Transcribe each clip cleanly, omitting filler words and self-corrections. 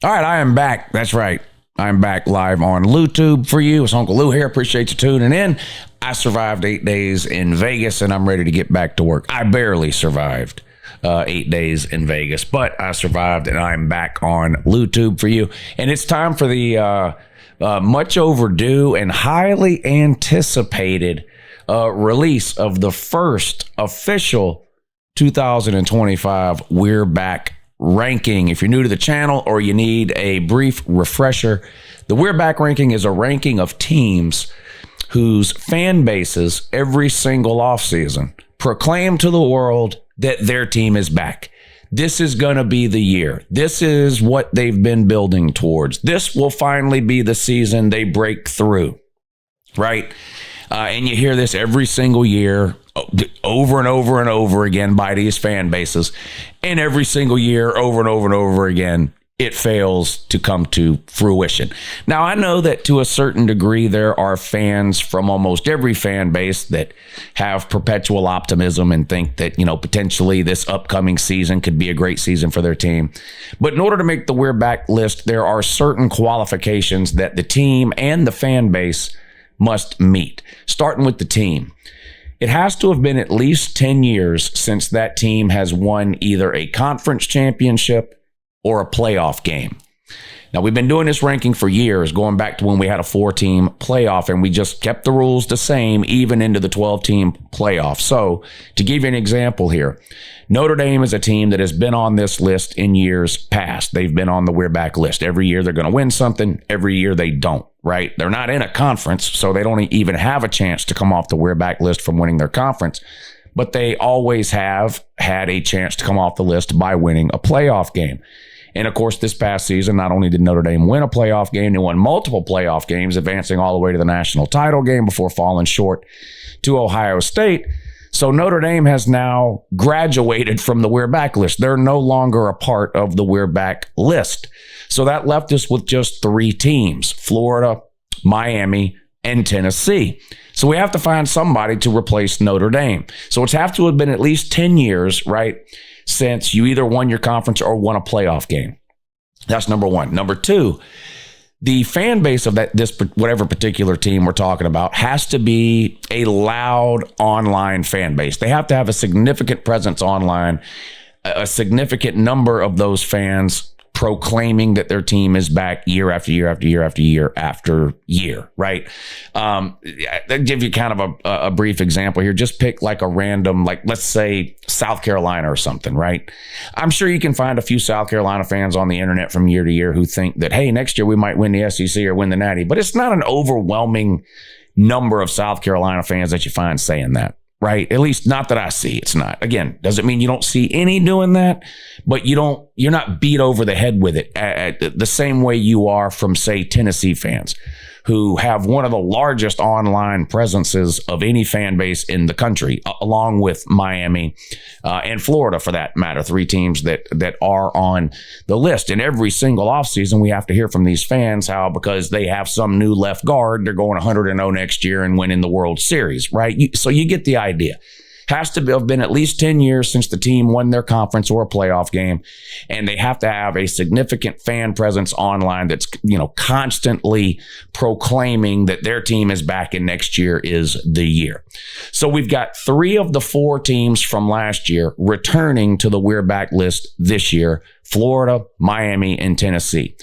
All right, I am back. That's right. I'm back live on LouTube for you. It's Uncle Lou here. Appreciate you tuning in. I survived 8 days in Vegas, and I'm ready to get back to work. I barely survived 8 days in Vegas, but I survived, and I'm back on LouTube for you. And it's time for the much overdue and highly anticipated release of the first official 2025 We're Back ranking. If you're new to the channel or you need a brief refresher, the We're Back ranking is a ranking of teams whose fan bases every single offseason proclaim to the world that their team is back. This is going to be the year. This is what they've been building towards. This will finally be the season they break through, right? And you hear this every single year, over and over and over again by these fan bases. And every single year, over and over and over again, it fails to come to fruition. Now, I know that to a certain degree, there are fans from almost every fan base that have perpetual optimism and think that, you know, potentially this upcoming season could be a great season for their team. But in order to make the We're Back list, there are certain qualifications that the team and the fan base must meet, starting with the team. It has to have been at least 10 years since that team has won either a conference championship or a playoff game. Now, we've been doing this ranking for years, going back to when we had a 4-team playoff, and we just kept the rules the same even into the 12-team playoff. So, to give you an example here, Notre Dame is a team that has been on this list in years past. They've been on the We're Back list. Every year they're going to win something. Every year they don't, right? They're not in a conference, so they don't even have a chance to come off the We're Back list from winning their conference. But they always have had a chance to come off the list by winning a playoff game. And of course, this past season, not only did Notre Dame win a playoff game, they won multiple playoff games, advancing all the way to the national title game before falling short to Ohio State. So Notre Dame has now graduated from the We're Back list. They're no longer a part of the We're Back list. So that left us with just 3 teams, Florida, Miami, and Tennessee. So we have to find somebody to replace Notre Dame. So it's have to have been at least 10 years, right, since you either won your conference or won a playoff game. That's number one. Number two, the fan base of this whatever particular team we're talking about has to be a loud online fan base. They have to have a significant presence online, a significant number of those fans proclaiming that their team is back year after year after year after year after year, right? I'll give you kind of a brief example here. Just pick like a random, like let's say South Carolina or something, right? I'm sure you can find a few South Carolina fans on the internet from year to year who think that, hey, next year we might win the SEC or win the Natty, but it's not an overwhelming number of South Carolina fans that you find saying that. Right? At least not that I see. It's not. Again, doesn't mean you don't see any doing that, but you're not beat over the head with it the same way you are from, say, Tennessee fans who have one of the largest online presences of any fan base in the country, along with Miami and Florida, for that matter, 3 teams that are on the list. And every single offseason, we have to hear from these fans how, because they have some new left guard, they're going 100-0 next year and winning the World Series, right? So you get the idea. Has to have been at least 10 years since the team won their conference or a playoff game. And they have to have a significant fan presence online that's, you know, constantly proclaiming that their team is back and next year is the year. So we've got 3 of the 4 teams from last year returning to the We're Back list this year: Florida, Miami, and Tennessee.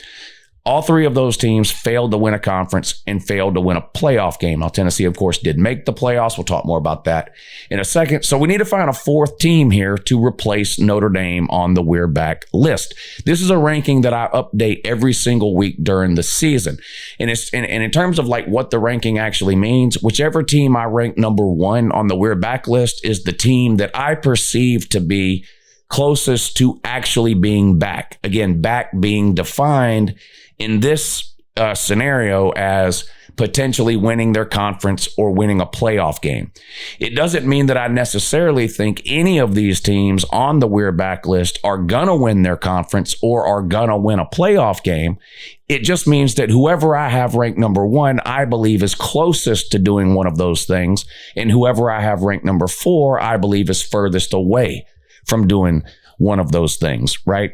All 3 of those teams failed to win a conference and failed to win a playoff game. Now, Tennessee, of course, did make the playoffs. We'll talk more about that in a second. So we need to find a 4th team here to replace Notre Dame on the We're Back list. This is a ranking that I update every single week during the season. And in terms of like what the ranking actually means, whichever team I rank number 1 on the We're Back list is the team that I perceive to be closest to actually being back. Again, back being defined in this scenario as potentially winning their conference or winning a playoff game. It doesn't mean that I necessarily think any of these teams on the We're Back list are going to win their conference or are going to win a playoff game. It just means that whoever I have ranked number 1, I believe is closest to doing one of those things. And whoever I have ranked number 4, I believe is furthest away from doing one of those things, right?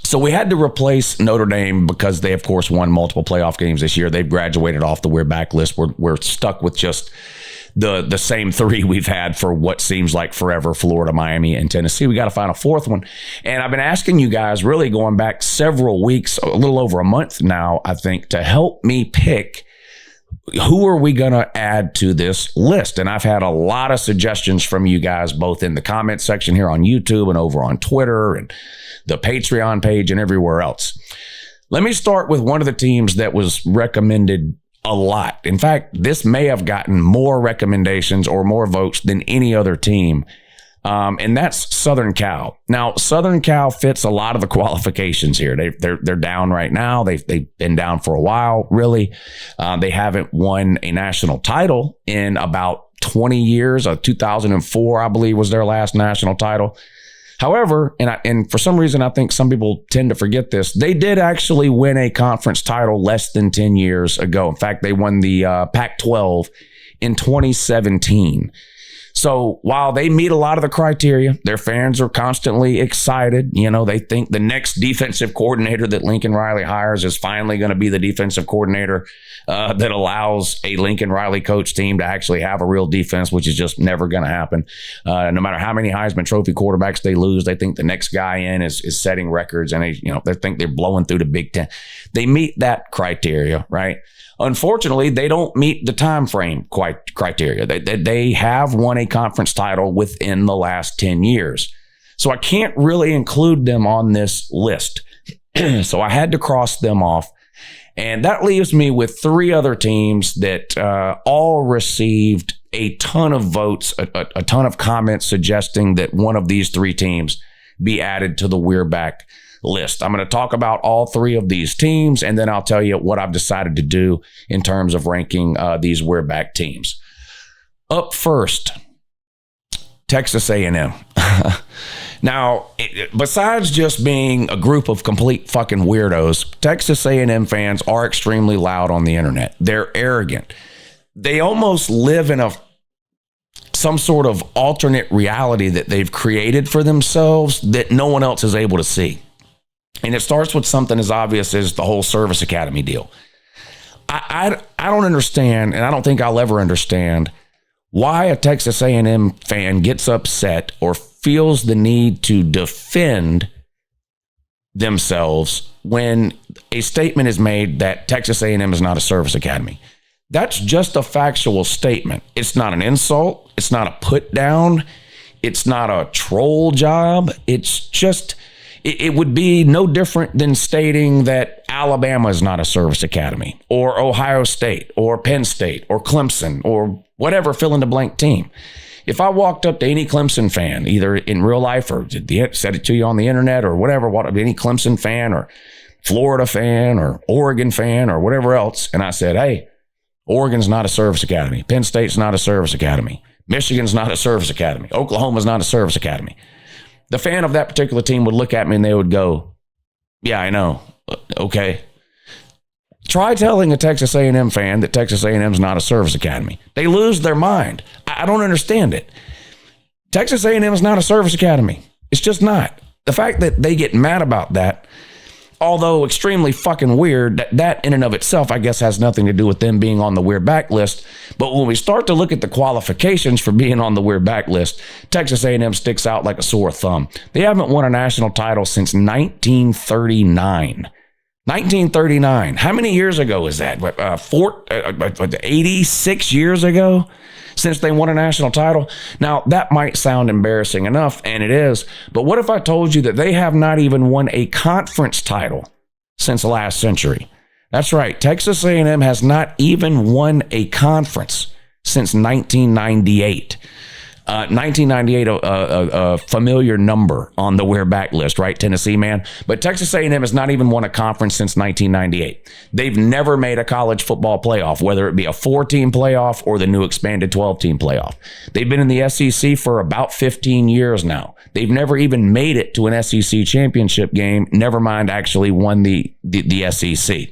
So we had to replace Notre Dame because they, of course, won multiple playoff games this year. They've graduated off the We're Back list. We're stuck with just the same three we've had for what seems like forever: Florida, Miami, and Tennessee. We got to find a fourth one. And I've been asking you guys, really going back several weeks, a little over a month now, I think, to help me pick who are we going to add to this list. And I've had a lot of suggestions from you guys, both in the comment section here on YouTube and over on Twitter and the Patreon page and everywhere else. Let me start with one of the teams that was recommended a lot. In fact, this may have gotten more recommendations or more votes than any other team, and that's Southern Cal. Now, Southern Cal fits a lot of the qualifications here. They're down right now. They've been down for a while, really. They haven't won a national title in about 20 years. 2004, I believe, was their last national title. However, and for some reason, I think some people tend to forget this, they did actually win a conference title less than 10 years ago. In fact, they won the Pac-12 in 2017. So while they meet a lot of the criteria, their fans are constantly excited. You know, they think the next defensive coordinator that Lincoln Riley hires is finally going to be the defensive coordinator that allows a Lincoln Riley coach team to actually have a real defense, which is just never going to happen. No matter how many Heisman Trophy quarterbacks they lose, they think the next guy in is setting records, and they think they're blowing through the Big Ten. They meet that criteria, right? Unfortunately, they don't meet the time frame criteria. They have won a conference title within the last 10 years. So I can't really include them on this list. So I had to cross them off. And that leaves me with three other teams that all received a ton of votes, a ton of comments suggesting that one of these three teams be added to the We're Back list. I'm going to talk about all three of these teams, and then I'll tell you what I've decided to do in terms of ranking these We're Back teams. Up first, Texas A&M. Now, besides just being a group of complete fucking weirdos, Texas A&M fans are extremely loud on the internet. They're arrogant. They almost live in some sort of alternate reality that they've created for themselves that no one else is able to see. And it starts with something as obvious as the whole service academy deal. I don't understand, and I don't think I'll ever understand, why a Texas A&M fan gets upset or feels the need to defend themselves when a statement is made that Texas A&M is not a service academy. That's just a factual statement. It's not an insult. It's not a put down. It's not a troll job. It's just... It would be no different than stating that Alabama is not a service academy, or Ohio State, or Penn State, or Clemson, or whatever fill-in-the-blank team. If I walked up to any Clemson fan, either in real life or said it to you on the internet or whatever, any Clemson fan or Florida fan or Oregon fan or whatever else, and I said, hey, Oregon's not a service academy, Penn State's not a service academy, Michigan's not a service academy, Oklahoma's not a service academy, the fan of that particular team would look at me and they would go, yeah, I know. Okay. Try telling a Texas A&M fan that Texas A&M is not a service academy. They lose their mind. I don't understand it. Texas A&M is not a service academy. It's just not. The fact that they get mad about that, although extremely fucking weird, that in and of itself, I guess, has nothing to do with them being on the We're Back list. But when we start to look at the qualifications for being on the We're Back list, Texas A&M sticks out like a sore thumb. They haven't won a national title since 1939. 1939. How many years ago is that? 86 years ago since they won a national title? Now, that might sound embarrassing enough, and it is, but what if I told you that they have not even won a conference title since last century? That's right. Texas A&M has not even won a conference since 1998. 1998, a familiar number on the We're Back list, right? Tennessee man. But Texas A&M has not even won a conference since 1998. They've never made a college football playoff, whether it be a 4-team playoff or the new expanded 12-team playoff. They've been in the SEC for about 15 years now. They've never even made it to an SEC championship game, never mind actually won the SEC.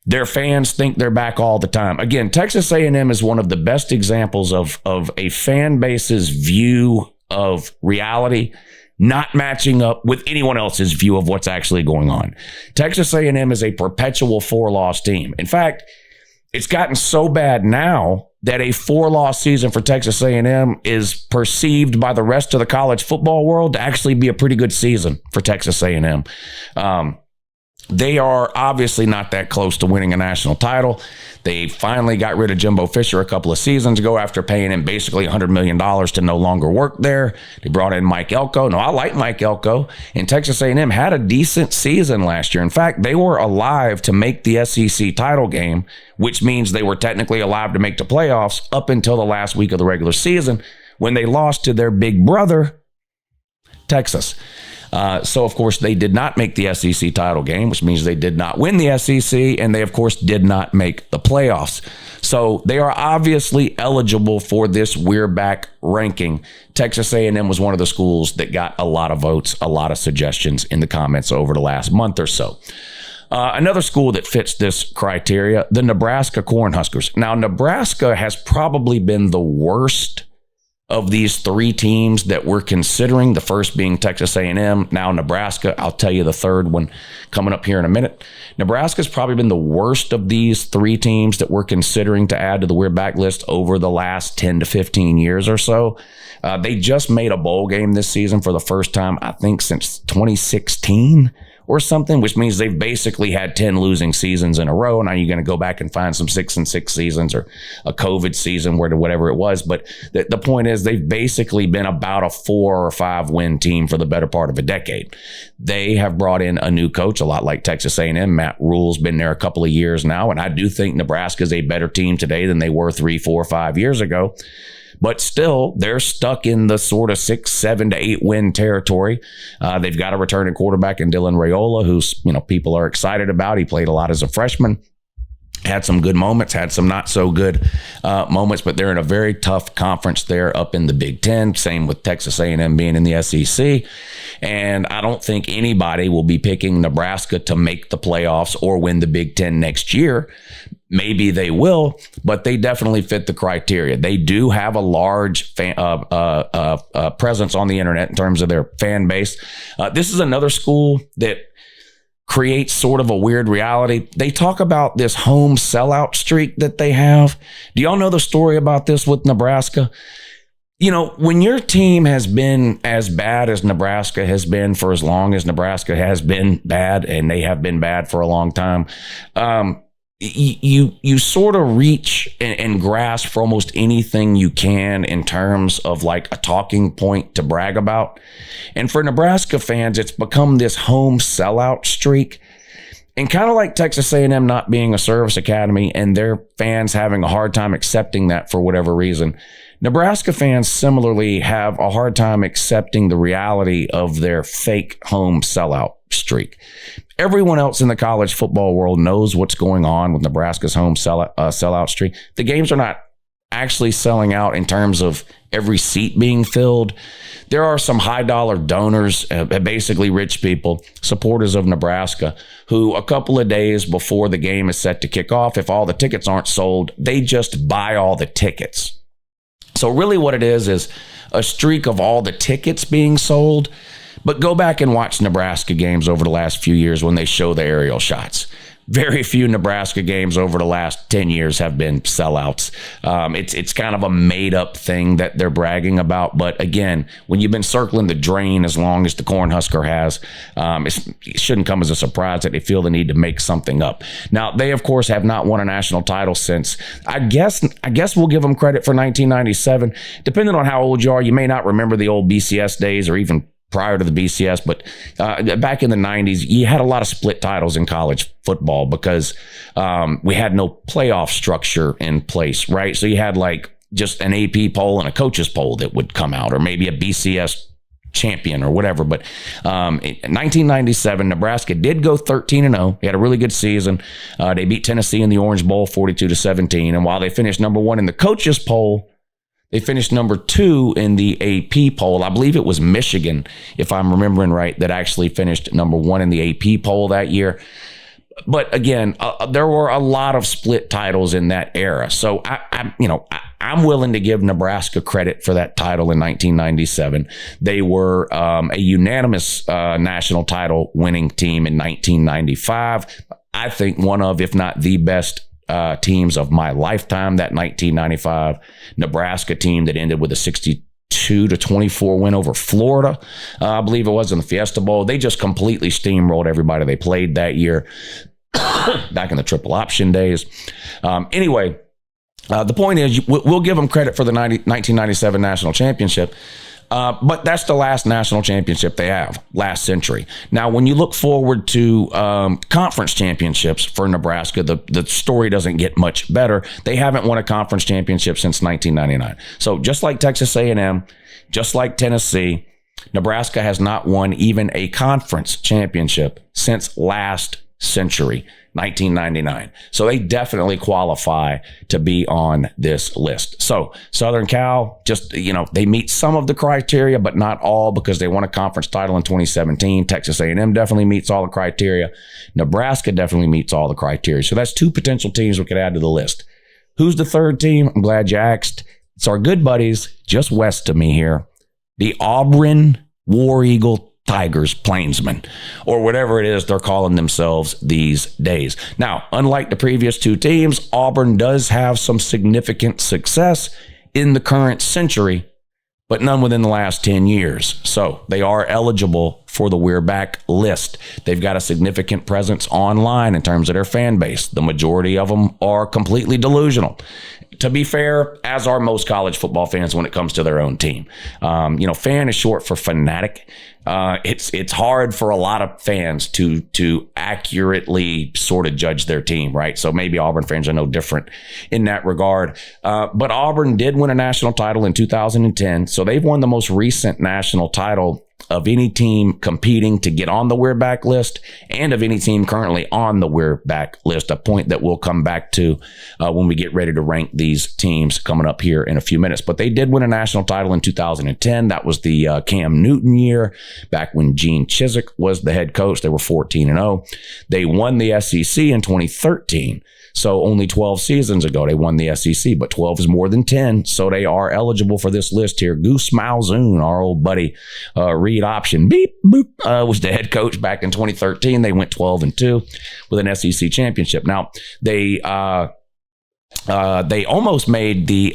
Their fans think they're back all the time. Again, Texas A&M is one of the best examples of a fan base's view of reality not matching up with anyone else's view of what's actually going on. Texas A&M is a perpetual 4-loss team. In fact, it's gotten so bad now that a 4-loss season for Texas A&M is perceived by the rest of the college football world to actually be a pretty good season for Texas A&M. They are obviously not that close to winning a national title. They finally got rid of Jimbo Fisher a couple of seasons ago after paying him basically $100 million to no longer work there. They brought in Mike Elko. No, I like Mike Elko. And Texas A&M had a decent season last year. In fact, they were alive to make the SEC title game, which means they were technically alive to make the playoffs up until the last week of the regular season when they lost to their big brother, Texas. So, of course, they did not make the SEC title game, which means they did not win the SEC, and they, of course, did not make the playoffs. So they are obviously eligible for this We're Back ranking. Texas A&M was one of the schools that got a lot of votes, a lot of suggestions in the comments over the last month or so. Another school that fits this criteria, the Nebraska Cornhuskers. Now, Nebraska has probably been the worst of these three teams that we're considering, the first being Texas A&M, now Nebraska. I'll tell you the third one coming up here in a minute. Nebraska's probably been the worst of these three teams that we're considering to add to the We're Back list over the last 10 to 15 years or so. They just made a bowl game this season for the first time, I think, since 2016 or something, which means they've basically had 10 losing seasons in a row. Now you're going to go back and find some 6-6 seasons or a COVID season where whatever it was. But the point is they've basically been about a 4 or 5 win team for the better part of a decade. They have brought in a new coach, a lot like Texas A&M. Matt Rule's been there a couple of years now. And I do think Nebraska is a better team today than they were 3, 4, 5 years ago. But still, they're stuck in the sort of 6, 7 to 8 win territory. They've got a returning quarterback in Dylan Raiola, who's, people are excited about. He played a lot as a freshman, had some good moments, had some not so good moments, but they're in a very tough conference there up in the Big Ten. Same with Texas A&M being in the SEC. And I don't think anybody will be picking Nebraska to make the playoffs or win the Big Ten next year. Maybe they will, but they definitely fit the criteria. They do have a large presence on the internet in terms of their fan base. This is another school that creates sort of a weird reality. They talk about this home sellout streak that they have. Do y'all know the story about this with Nebraska? When your team has been as bad as Nebraska has been for as long as Nebraska has been bad, and they have been bad for a long time, you sort of reach and grasp for almost anything you can in terms of like a talking point to brag about. And for Nebraska fans, it's become this home sellout streak. And kind of like Texas A&M not being a service academy and their fans having a hard time accepting that for whatever reason, Nebraska fans similarly have a hard time accepting the reality of their fake home sellout streak. Everyone else in the college football world knows what's going on with Nebraska's home sellout streak. The games are not actually selling out in terms of every seat being filled. There are some high-dollar donors, basically rich people, supporters of Nebraska, who a couple of days before the game is set to kick off, if all the tickets aren't sold, they just buy all the tickets. So really what it is a streak of all the tickets being sold. But go back and watch Nebraska games over the last few years when they show the aerial shots. Very few Nebraska games over the last 10 years have been sellouts. It's kind of a made-up thing that they're bragging about. But again, when you've been circling the drain as long as the Cornhusker has, it shouldn't come as a surprise that they feel the need to make something up. Now, they, of course, have not won a national title since, I guess we'll give them credit for 1997. Depending on how old you are, you may not remember the old BCS days or even prior to the BCS, but back in the 90s, you had a lot of split titles in college football because we had no playoff structure in place, right? So you had like just an AP poll and a coaches poll that would come out, or maybe a BCS champion or whatever. But in 1997, Nebraska did go 13-0. They had a really good season. They beat Tennessee in the Orange Bowl 42-17. And while they finished number 1 in the coaches poll, they finished number 2 in the AP poll. I believe it was Michigan, if I'm remembering right, that actually finished number 1 in the AP poll that year. But again, there were a lot of split titles in that era. So I I'm willing to give Nebraska credit for that title in 1997. They were a unanimous national title winning team in 1995. I think one of, if not the best teams of my lifetime, that 1995 Nebraska team that ended with a 62-24 win over Florida. I believe it was in the Fiesta Bowl. They just completely steamrolled everybody they played that year back in the triple option days. Anyway, the point is, we'll give them credit for the 1997 national championship. But that's the last national championship they have, last century. Now, when you look forward to conference championships for Nebraska, the story doesn't get much better. They haven't won a conference championship since 1999. So just like Texas A&M, just like Tennessee, Nebraska has not won even a conference championship since last century, 1999. So they definitely qualify to be on this list. So Southern Cal, just, they meet some of the criteria, but not all, because they won a conference title in 2017. Texas A&M definitely meets all the criteria. Nebraska definitely meets all the criteria. So that's two potential teams we could add to the list. Who's the third team? I'm glad you asked. It's our good buddies just west of me here, the Auburn War Eagle Tigers, Plainsmen, or whatever it is they're calling themselves these days. Now, unlike the previous two teams, Auburn does have some significant success in the current century, but none within the last 10 years. So they are eligible for the We're Back list. They've got a significant presence online in terms of their fan base. The majority of them are completely delusional. To be fair, as are most college football fans when it comes to their own team. Fan is short for fanatic. It's hard for a lot of fans to accurately sort of judge their team, right? So maybe Auburn fans are no different in that regard. But Auburn did win a national title in 2010. So they've won the most recent national title of any team competing to get on the We're Back list, and of any team currently on the We're Back list, a point that we'll come back to when we get ready to rank these teams coming up here in a few minutes. But they did win a national title in 2010. That was the Cam Newton year, back when Gene Chizik was the head coach. They were 14-0. They won the SEC in 2013. So only 12 seasons ago, they won the SEC, but 12 is more than 10. So they are eligible for this list here. Goose Malzoon, our old buddy, Reed Option, beep, boop, was the head coach back in 2013. They went 12-2 with an SEC championship. Now, they almost made the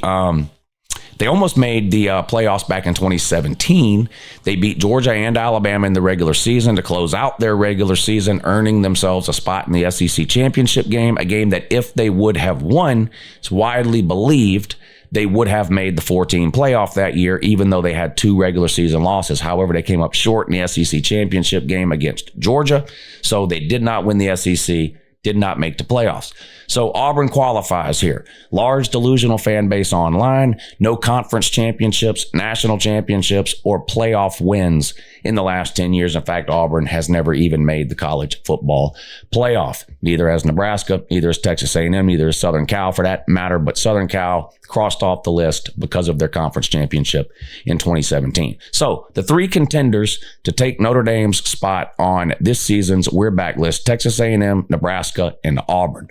playoffs back in 2017. They beat Georgia and Alabama in the regular season to close out their regular season, earning themselves a spot in the SEC championship game, a game that if they would have won, it's widely believed they would have made the 4-team playoff that year, even though they had 2 regular season losses. However, they came up short in the SEC championship game against Georgia, so they did not win the SEC, did not make the playoffs. So Auburn qualifies here. Large delusional fan base online, no conference championships, national championships, or playoff wins in the last 10 years. In fact, Auburn has never even made the college football playoff. Neither has Nebraska, neither has Texas A&M, neither has Southern Cal for that matter, but Southern Cal crossed off the list because of their conference championship in 2017. So the 3 contenders to take Notre Dame's spot on this season's We're Back list: Texas A&M, Nebraska, and Auburn.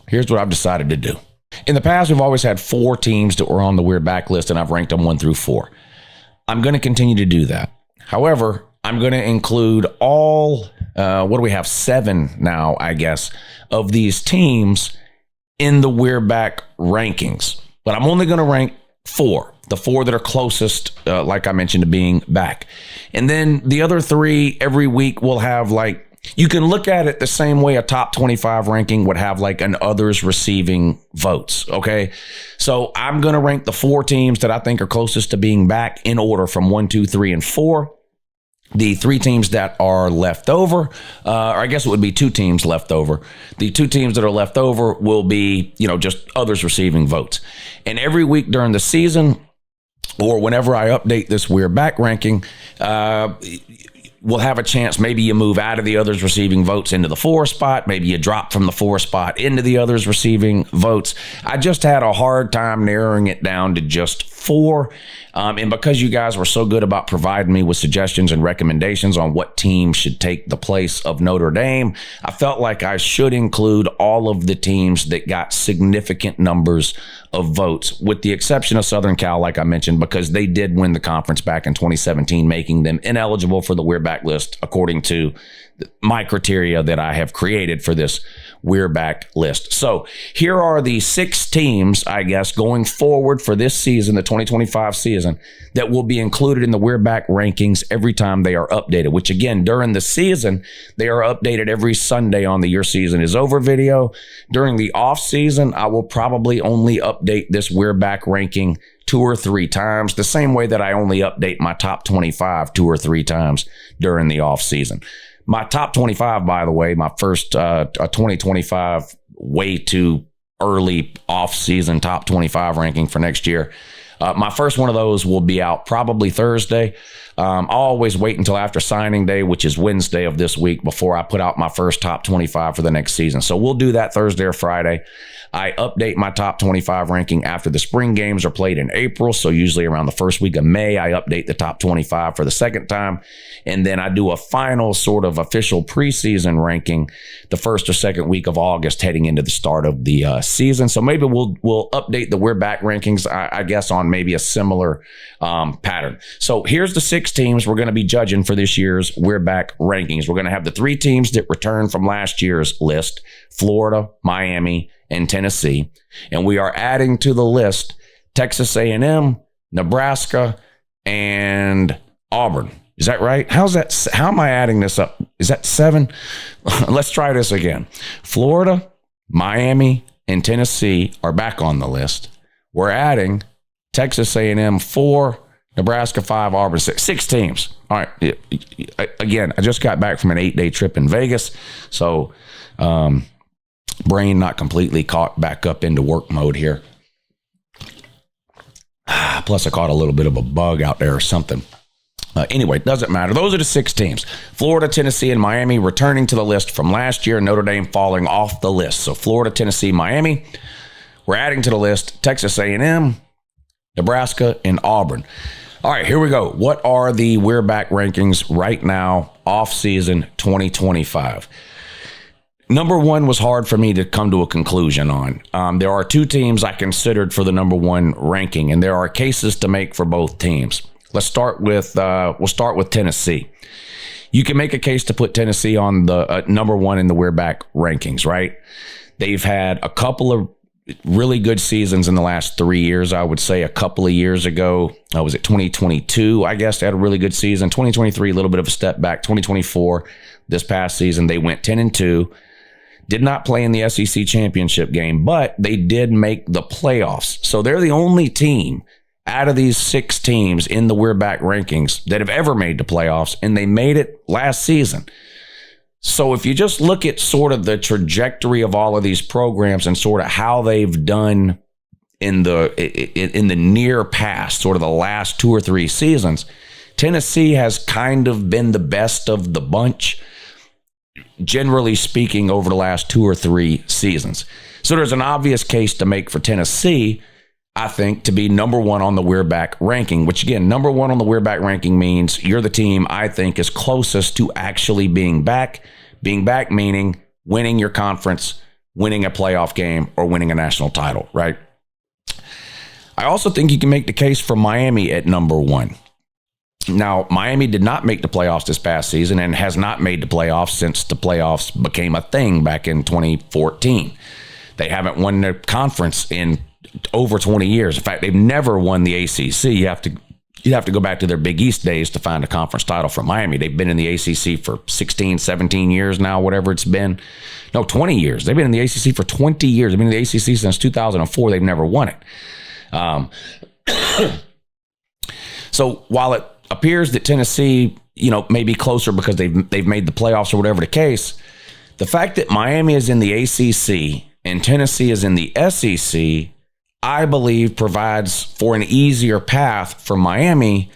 Here's what I've decided to do. In the past, we've always had 4 teams that were on the We're Back list, and I've ranked them 1 through 4. I'm going to continue to do that. However, I'm going to include all, 7 now, I guess, of these teams in the We're Back rankings. But I'm only going to rank 4, the 4 that are closest, like I mentioned, to being back. And then the other 3, every week we'll have you can look at it the same way a top 25 ranking would have an others receiving votes, okay? So I'm going to rank the 4 teams that I think are closest to being back in order from 1, 2, 3, and 4. The 3 teams that are left over, or I guess it would be 2 teams left over. The 2 teams that are left over will be, just others receiving votes. And every week during the season, or whenever I update this We're Back ranking, we'll have a chance. Maybe you move out of the others receiving votes into the 4 spot. Maybe you drop from the 4 spot into the others receiving votes. I just had a hard time narrowing it down to just 4. And because you guys were so good about providing me with suggestions and recommendations on what team should take the place of Notre Dame, I felt like I should include all of the teams that got significant numbers of votes, with the exception of Southern Cal, like I mentioned, because they did win the conference back in 2017, making them ineligible for the We're Back list according to my criteria that I have created for this We're Back list. So here are the 6 teams, I guess, going forward for this season, the 2025 season, that will be included in the We're Back rankings every time they are updated, which again, during the season, they are updated every Sunday on the Your Season is Over video. During the off season, I will probably only update this We're Back ranking 2 or 3 times, the same way that I only update my top 25 2 or 3 times during the off season. My top 25, by the way, my first 2025 way too early off-season top 25 ranking for next year. My first one of those will be out probably Thursday. I'll always wait until after signing day, which is Wednesday of this week, before I put out my first top 25 for the next season. So we'll do that Thursday or Friday. I update my top 25 ranking after the spring games are played in April. So usually around the first week of May, I update the top 25 for the second time. And then I do a final sort of official preseason ranking the first or second week of August heading into the start of the season. So maybe we'll update the We're Back rankings, I guess, on maybe a similar pattern. So here's the 6 teams we're going to be judging for this year's We're Back rankings. We're going to have the 3 teams that returned from last year's list: Florida, Miami, and Tennessee. And we are adding to the list Texas A&M, Nebraska, and Auburn. Is that right? How am I adding this up? Is that 7? Let's try this again. Florida, Miami, and Tennessee are back on the list. We're adding Texas A&M 4, Nebraska 5, Auburn 6. 6 teams. All right. Again, I just got back from an 8-day trip in Vegas. So, brain not completely caught back up into work mode here. Plus, I caught a little bit of a bug out there or something. Anyway, it doesn't matter. Those are the 6 teams. Florida, Tennessee, and Miami returning to the list from last year. Notre Dame falling off the list. So Florida, Tennessee, Miami. We're adding to the list Texas A&M, Nebraska, and Auburn. All right, here we go. What are the We're Back rankings right now, off-season 2025? Number 1 was hard for me to come to a conclusion on. There are 2 teams I considered for the number 1 ranking, and there are cases to make for both teams. We'll start with Tennessee. You can make a case to put Tennessee on the number 1 in the We're Back rankings, right? They've had a couple of really good seasons in the last 3 years. I would say a couple of years ago, was it 2022? I guess they had a really good season. 2023, a little bit of a step back. 2024, this past season, they went 10-2. Did not play in the SEC championship game, but they did make the playoffs. So they're the only team out of these 6 teams in the We're Back rankings that have ever made the playoffs, and they made it last season. So if you just look at sort of the trajectory of all of these programs and sort of how they've done in the near past, sort of the last 2 or 3 seasons, Tennessee has kind of been the best of the bunch, generally speaking, over the last 2 or 3 seasons. So there's an obvious case to make for Tennessee, I think, to be number 1 on the We're Back ranking, which again, number 1 on the We're Back ranking means you're the team I think is closest to actually being back. Being back meaning winning your conference, winning a playoff game, or winning a national title, right? I also think you can make the case for Miami at number 1. Now, Miami did not make the playoffs this past season and has not made the playoffs since the playoffs became a thing back in 2014. They haven't won the conference in over 20 years. In fact, they've never won the ACC. You have to go back to their Big East days to find a conference title for Miami. They've been in the ACC for 16, 17 years now, whatever it's been. No, 20 years. They've been in the ACC for 20 years. They've been in the ACC since 2004. They've never won it. So while it appears that Tennessee, may be closer because they've made the playoffs or whatever the case, the fact that Miami is in the ACC and Tennessee is in the SEC, I believe provides for an easier path for Miami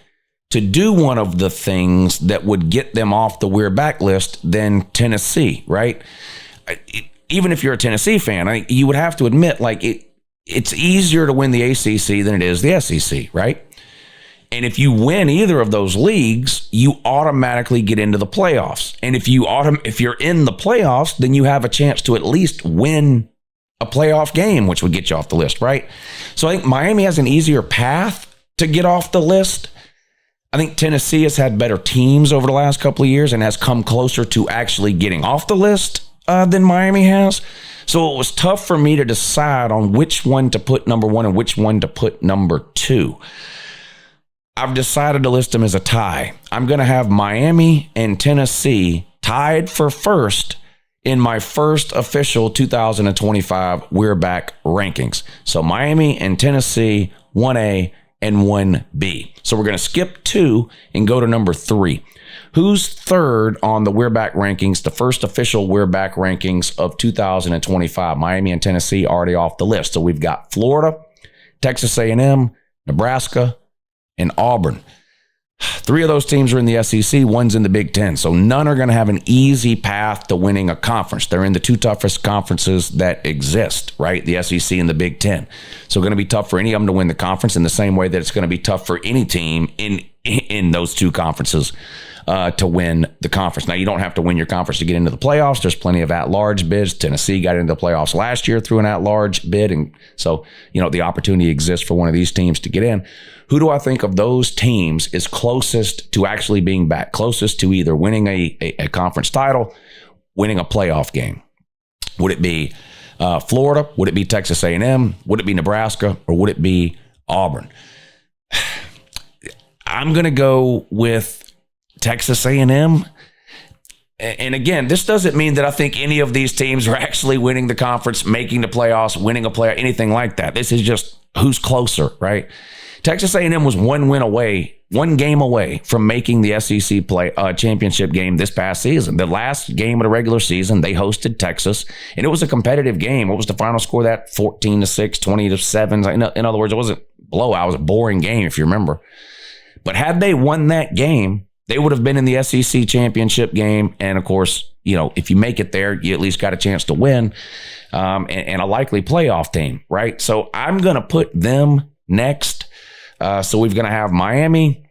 to do one of the things that would get them off the We're Back list than Tennessee, right? Even if you're a Tennessee fan, you would have to admit, it's easier to win the ACC than it is the SEC, right? And if you win either of those leagues, you automatically get into the playoffs. And if you're in the playoffs, then you have a chance to at least win a playoff game, which would get you off the list, right? So I think Miami has an easier path to get off the list. I think Tennessee has had better teams over the last couple of years and has come closer to actually getting off the list than Miami has. So it was tough for me to decide on which one to put number one and which one to put number two. I've decided to list them as a tie. I'm going to have Miami and Tennessee tied for first in my first official 2025 We're Back rankings. So Miami and Tennessee, 1A and 1B. So we're going to skip 2 and go to number 3. Who's third on the We're Back rankings, the first official We're Back rankings of 2025? Miami and Tennessee already off the list. So we've got Florida, Texas A&M, Nebraska, and Auburn. 3 of those teams are in the SEC, one's in the Big Ten. So none are going to have an easy path to winning a conference. They're in the 2 toughest conferences that exist, right? The SEC and the Big Ten. So going to be tough for any of them to win the conference in the same way that it's going to be tough for any team in those 2 conferences to win the conference. Now, you don't have to win your conference to get into the playoffs. There's plenty of at-large bids. Tennessee got into the playoffs last year through an at-large bid. And so, the opportunity exists for one of these teams to get in. Who do I think of those teams is closest to actually being back, closest to either winning a conference title, winning a playoff game? Would it be Florida? Would it be Texas A&M? Would it be Nebraska? Or would it be Auburn? I'm going to go with Texas A&M. And again, this doesn't mean that I think any of these teams are actually winning the conference, making the playoffs, winning a playoff, anything like that. This is just who's closer, right? Texas A&M was one game away from making the SEC championship game this past season. The last game of the regular season, they hosted Texas, and it was a competitive game. What was the final score of that? 14-6, 20-7. In other words, it wasn't a blowout. It was a boring game, if you remember. But had they won that game, they would have been in the SEC championship game. And of course, if you make it there, you at least got a chance to win and a likely playoff team, right? So I'm going to put them next. So we're going to have Miami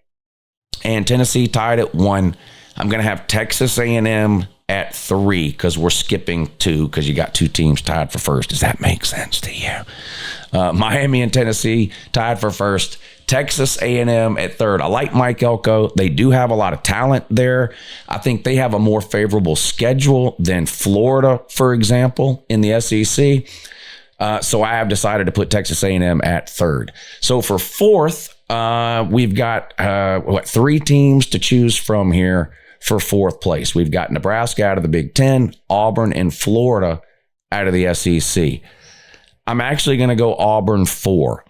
and Tennessee tied at 1. I'm going to have Texas A&M at 3 because we're skipping 2 because you got 2 teams tied for first. Does that make sense to you? Miami and Tennessee tied for first. Texas A&M at 3rd. I like Mike Elko. They do have a lot of talent there. I think they have a more favorable schedule than Florida, for example, in the SEC. So I have decided to put Texas A&M at 3rd. So for 4th, we've got 3 teams to choose from here for 4th place. We've got Nebraska out of the Big Ten, Auburn and Florida out of the SEC. I'm actually going to go Auburn 4.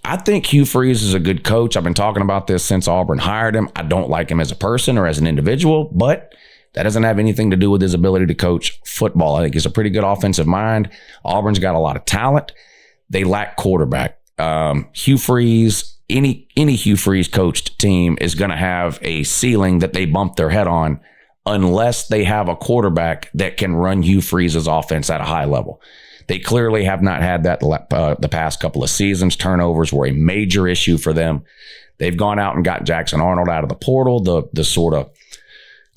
I think Hugh Freeze is a good coach. I've been talking about this since Auburn hired him. I don't like him as a person or as an individual, but that doesn't have anything to do with his ability to coach football. I think he's a pretty good offensive mind. Auburn's got a lot of talent. They lack quarterback. Hugh Freeze, any Hugh Freeze coached team is going to have a ceiling that they bump their head on unless they have a quarterback that can run Hugh Freeze's offense at a high level. They clearly have not had that the past couple of seasons. Turnovers were a major issue for them. They've gone out and got Jackson Arnold out of the portal, the sort of,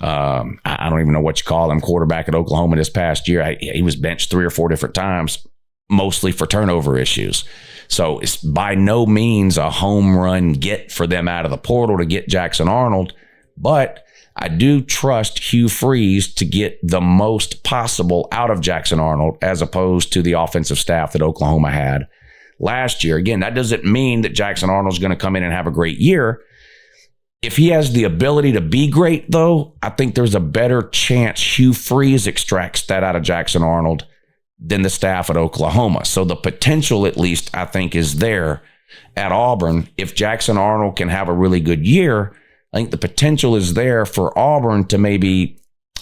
I don't even know what you call him, quarterback at Oklahoma this past year. He was benched 3 or 4 different times, mostly for turnover issues. So it's by no means a home run get for them out of the portal to get Jackson Arnold, but I do trust Hugh Freeze to get the most possible out of Jackson Arnold as opposed to the offensive staff that Oklahoma had last year. Again, that doesn't mean that Jackson Arnold's going to come in and have a great year. If he has the ability to be great, though, I think there's a better chance Hugh Freeze extracts that out of Jackson Arnold than the staff at Oklahoma. So the potential, at least, I think, is there at Auburn. If Jackson Arnold can have a really good year, I think the potential is there for Auburn to maybe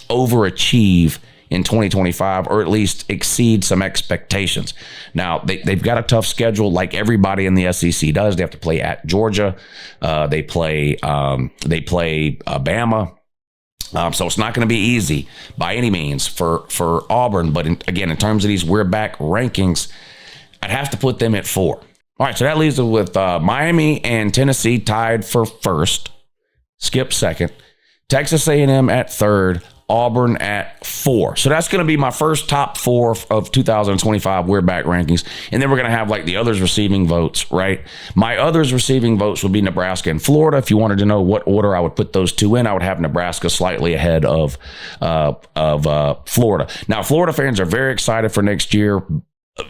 overachieve in 2025 or at least exceed some expectations. Now, they've got a tough schedule like everybody in the SEC does. They have to play at Georgia. They play Bama. So it's not going to be easy by any means for Auburn. But again, in terms of these We're Back rankings, I'd have to put them at 4. All right, so that leaves us with Miami and Tennessee tied for first. Skip second. Texas A&M at third. Auburn at 4. So that's going to be my first top 4 of 2025 We're Back rankings. And then we're going to have like the others receiving votes, right? My others receiving votes would be Nebraska and Florida. If you wanted to know what order I would put those 2 in, I would have Nebraska slightly ahead of Florida. Now, Florida fans are very excited for next year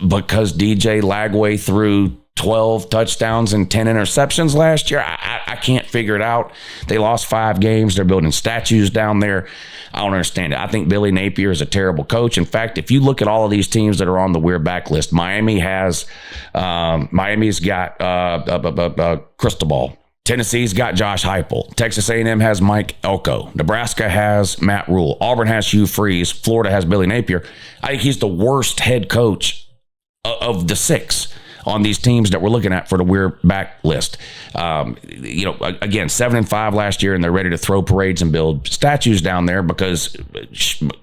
because DJ Lagway threw 12 touchdowns and 10 interceptions last year. I can't figure it out. They lost 5 games. They're building statues down there. I don't understand it. I think Billy Napier is a terrible coach. In fact, if you look at all of these teams that are on the We're Back list, Miami's got Cristobal. Tennessee's got Josh Heupel. Texas A&M has Mike Elko. Nebraska has Matt Rule. Auburn has Hugh Freeze. Florida has Billy Napier. I think he's the worst head coach of the 6 on these teams that we're looking at for the We're Back list. Again, 7-5 last year, and they're ready to throw parades and build statues down there because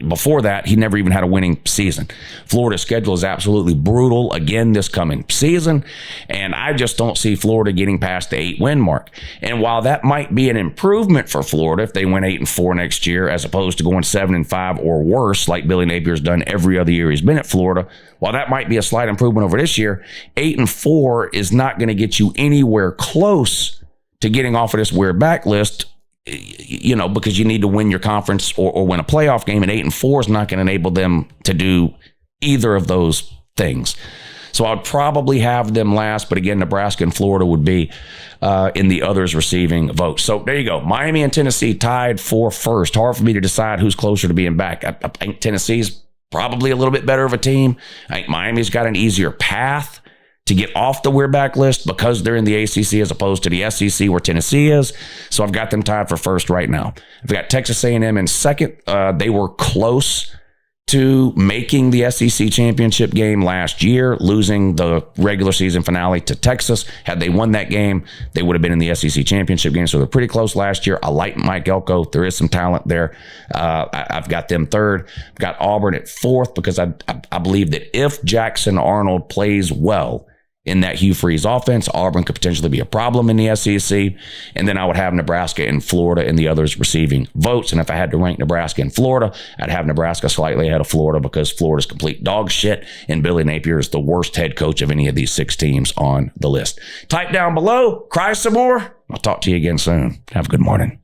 before that, he never even had a winning season. Florida's schedule is absolutely brutal again this coming season, and I just don't see Florida getting past the 8-win mark. And while that might be an improvement for Florida if they win 8-4 next year, as opposed to going 7-5 or worse, like Billy Napier's done every other year he's been at Florida, while that might be a slight improvement over this year, 8-4 is not going to get you anywhere close to getting off of this We're Back list, because you need to win your conference or win a playoff game, and 8-4 is not going to enable them to do either of those things. So I'd probably have them last, but again, Nebraska and Florida would be in the others receiving votes. So there you go. Miami and Tennessee tied for first. Hard for me to decide who's closer to being back. I think Tennessee's probably a little bit better of a team. I think Miami's got an easier path to get off the We're Back list because they're in the ACC as opposed to the SEC where Tennessee is. So I've got them tied for first right now. I've got Texas A&M in second. They were close to making the SEC championship game last year, losing the regular season finale to Texas. Had they won that game, they would have been in the SEC championship game. So they're pretty close last year. I like Mike Elko. There is some talent there. I've got them third. I've got Auburn at fourth because I believe that if Jackson Arnold plays well in that Hugh Freeze offense, Auburn could potentially be a problem in the SEC. And then I would have Nebraska and Florida and the others receiving votes. And if I had to rank Nebraska and Florida, I'd have Nebraska slightly ahead of Florida because Florida's complete dog shit. And Billy Napier is the worst head coach of any of these 6 teams on the list. Type down below, cry some more. I'll talk to you again soon. Have a good morning.